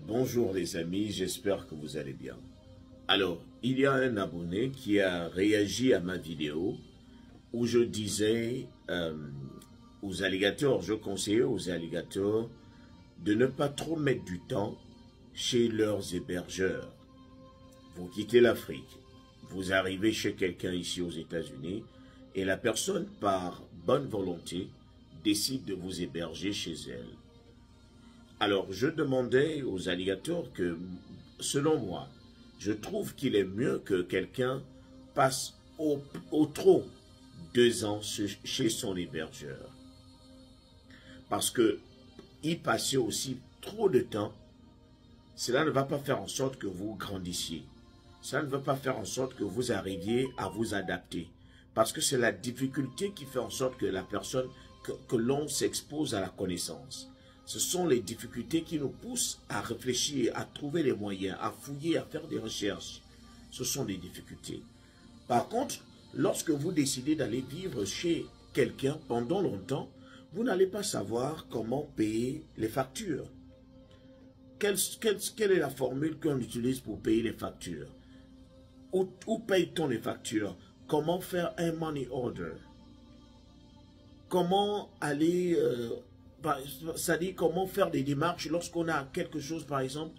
Bonjour les amis, j'espère que vous allez bien. Alors, il y a un abonné qui a réagi à ma vidéo où je disais aux alligators, je conseillais aux alligators de ne pas trop mettre du temps chez leurs hébergeurs. Vous quittez l'Afrique, vous arrivez chez quelqu'un ici aux États-Unis et la personne, par bonne volonté, décide de vous héberger chez elle. Alors, je demandais aux alligators que, selon moi, je trouve qu'il est mieux que quelqu'un passe au trop 2 ans chez son hébergeur. Parce que y passer aussi trop de temps, cela ne va pas faire en sorte que vous grandissiez. Ça ne va pas faire en sorte que vous arriviez à vous adapter. Parce que c'est la difficulté qui fait en sorte que la personne, que l'on s'expose à la connaissance. Ce sont les difficultés qui nous poussent à réfléchir, à trouver les moyens, à fouiller, à faire des recherches. Ce sont des difficultés. Par contre, lorsque vous décidez d'aller vivre chez quelqu'un pendant longtemps, vous n'allez pas savoir comment payer les factures. Quelle est la formule qu'on utilise pour payer les factures? Où paye-t-on les factures? Comment faire un money order? Comment aller... c'est-à-dire comment faire des démarches lorsqu'on a quelque chose, par exemple,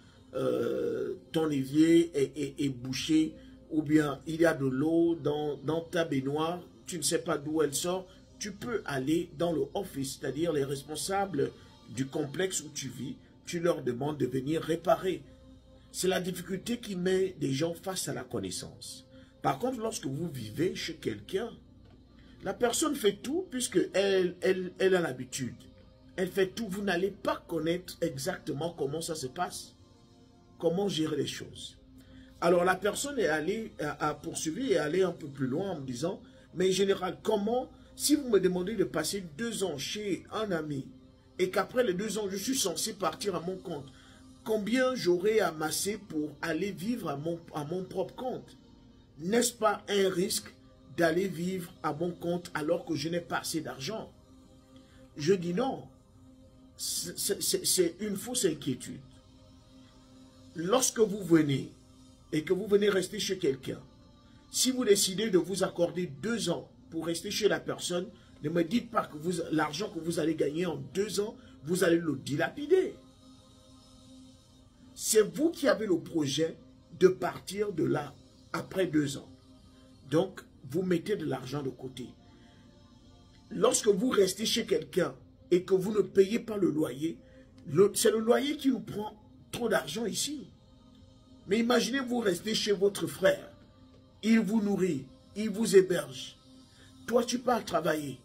ton évier est bouché, ou bien il y a de l'eau dans ta baignoire, tu ne sais pas d'où elle sort, tu peux aller dans le office, c'est-à-dire les responsables du complexe où tu vis, tu leur demandes de venir réparer. C'est la difficulté qui met des gens face à la connaissance. Par contre, lorsque vous vivez chez quelqu'un, la personne fait tout puisqu'elle a l'habitude. Elle fait tout, vous n'allez pas connaître exactement comment ça se passe, comment gérer les choses. Alors la personne est allée, a poursuivi et allée un peu plus loin en me disant, mais général, comment, si vous me demandez de passer 2 ans chez un ami, et qu'après les 2 ans, je suis censé partir à mon compte, combien j'aurais amassé pour aller vivre à mon propre compte? N'est-ce pas un risque d'aller vivre à mon compte alors que je n'ai pas assez d'argent? Je dis non. C'est une fausse inquiétude. Lorsque vous venez et que vous venez rester chez quelqu'un, si vous décidez de vous accorder 2 ans pour rester chez la personne, ne me dites pas que l'argent que vous allez gagner en 2 ans, vous allez le dilapider. C'est vous qui avez le projet de partir de là après 2 ans. Donc, vous mettez de l'argent de côté. Lorsque vous restez chez quelqu'un et que vous ne payez pas le loyer, c'est le loyer qui vous prend trop d'argent ici. Mais imaginez vous restez chez votre frère, il vous nourrit, il vous héberge. Toi, tu pars travailler.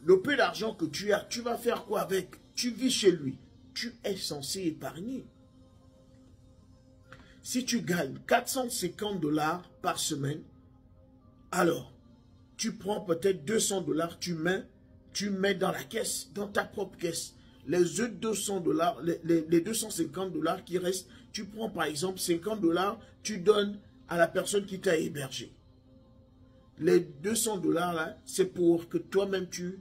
Le peu d'argent que tu as, tu vas faire quoi avec? Tu vis chez lui. Tu es censé épargner. Si tu gagnes 450 $ par semaine, alors, tu prends peut-être 200 $, tu mets dans la caisse, dans ta propre caisse. Les autres 200 $, les 250 $ qui restent, tu prends par exemple 50 $, tu donnes à la personne qui t'a hébergé. Les 200 $ là, c'est pour que toi-même tu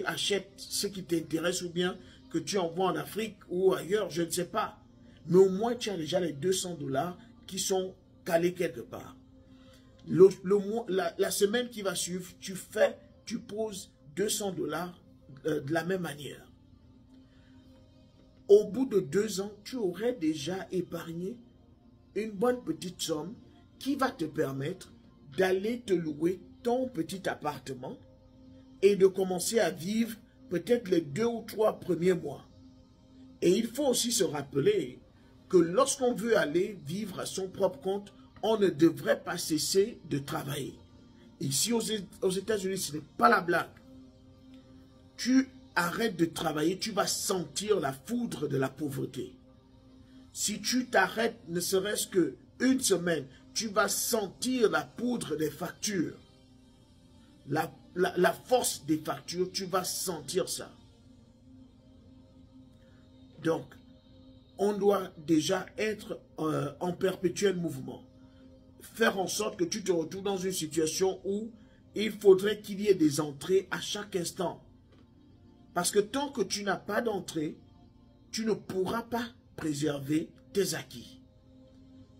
achètes ce qui t'intéresse ou bien que tu envoies en Afrique ou ailleurs, je ne sais pas. Mais au moins tu as déjà les 200 $ qui sont calés quelque part. La semaine qui va suivre, tu poses 200 $ de la même manière. Au bout de 2 ans, tu aurais déjà épargné une bonne petite somme qui va te permettre d'aller te louer ton petit appartement et de commencer à vivre peut-être les 2 ou 3 premiers mois. Et il faut aussi se rappeler que lorsqu'on veut aller vivre à son propre compte, on ne devrait pas cesser de travailler. Ici aux États-Unis, ce n'est pas la blague. Tu arrêtes de travailler, tu vas sentir la foudre de la pauvreté. Si tu t'arrêtes ne serait-ce qu'une semaine, tu vas sentir la poudre des factures. La force des factures, tu vas sentir ça. Donc, on doit déjà être en perpétuel mouvement. Faire en sorte que tu te retrouves dans une situation où il faudrait qu'il y ait des entrées à chaque instant. Parce que tant que tu n'as pas d'entrée, tu ne pourras pas préserver tes acquis.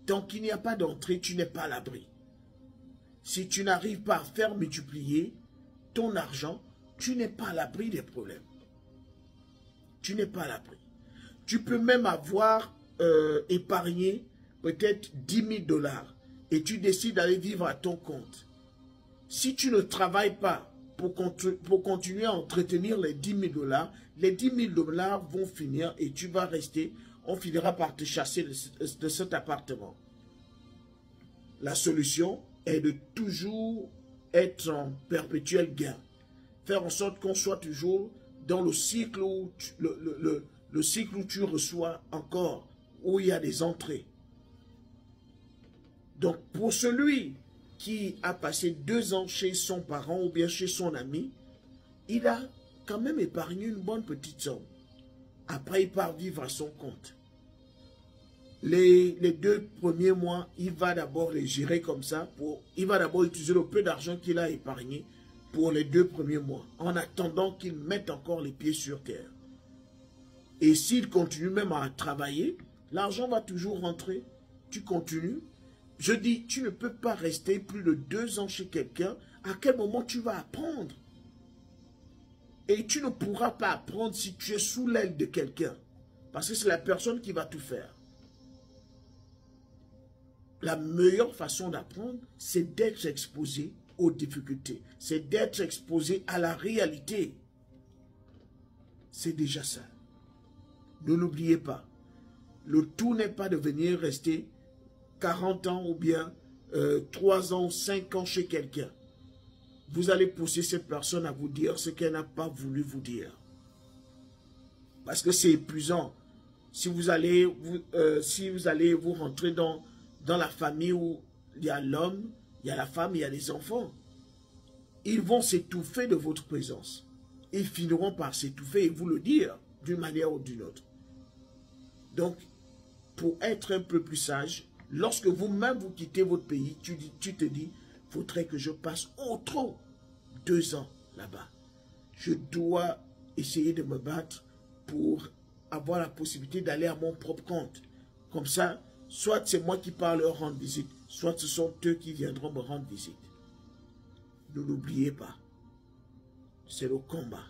Tant qu'il n'y a pas d'entrée, tu n'es pas à l'abri. Si tu n'arrives pas à faire multiplier ton argent, tu n'es pas à l'abri des problèmes. Tu n'es pas à l'abri. Tu peux même avoir épargné peut-être 10 000 $ et tu décides d'aller vivre à ton compte. Si tu ne travailles pas pour continuer à entretenir les 10 000 $, les 10 000 $ vont finir et tu vas rester, on finira par te chasser de cet appartement. La solution est de toujours être en perpétuel gain. Faire en sorte qu'on soit toujours dans le cycle où le cycle où tu reçois encore, où il y a des entrées. Donc pour celui qui a passé 2 ans chez son parent ou bien chez son ami, il a quand même épargné une bonne petite somme. Après, il part vivre à son compte. Les 2 premiers mois, il va d'abord les gérer comme ça. Il va d'abord utiliser le peu d'argent qu'il a épargné pour les 2 premiers mois, en attendant qu'il mette encore les pieds sur terre. Et s'il continue même à travailler, l'argent va toujours rentrer. Tu continues. Je dis, tu ne peux pas rester plus de 2 ans chez quelqu'un. À quel moment tu vas apprendre? Et tu ne pourras pas apprendre si tu es sous l'aile de quelqu'un. Parce que c'est la personne qui va tout faire. La meilleure façon d'apprendre, c'est d'être exposé aux difficultés. C'est d'être exposé à la réalité. C'est déjà ça. Ne l'oubliez pas. Le tout n'est pas de venir rester 40 ans ou bien 3 ans, 5 ans chez quelqu'un. Vous allez pousser cette personne à vous dire ce qu'elle n'a pas voulu vous dire. Parce que c'est épuisant. Si vous allez vous rentrer dans la famille où il y a l'homme, il y a la femme, il y a les enfants, ils vont s'étouffer de votre présence. Ils finiront par s'étouffer et vous le dire d'une manière ou d'une autre. Donc, pour être un peu plus sage, lorsque vous-même vous quittez votre pays, tu te dis, faudrait que je passe autrement 2 ans là-bas. Je dois essayer de me battre pour avoir la possibilité d'aller à mon propre compte. Comme ça, soit c'est moi qui pars leur rendre visite, soit ce sont eux qui viendront me rendre visite. Ne l'oubliez pas. C'est le combat.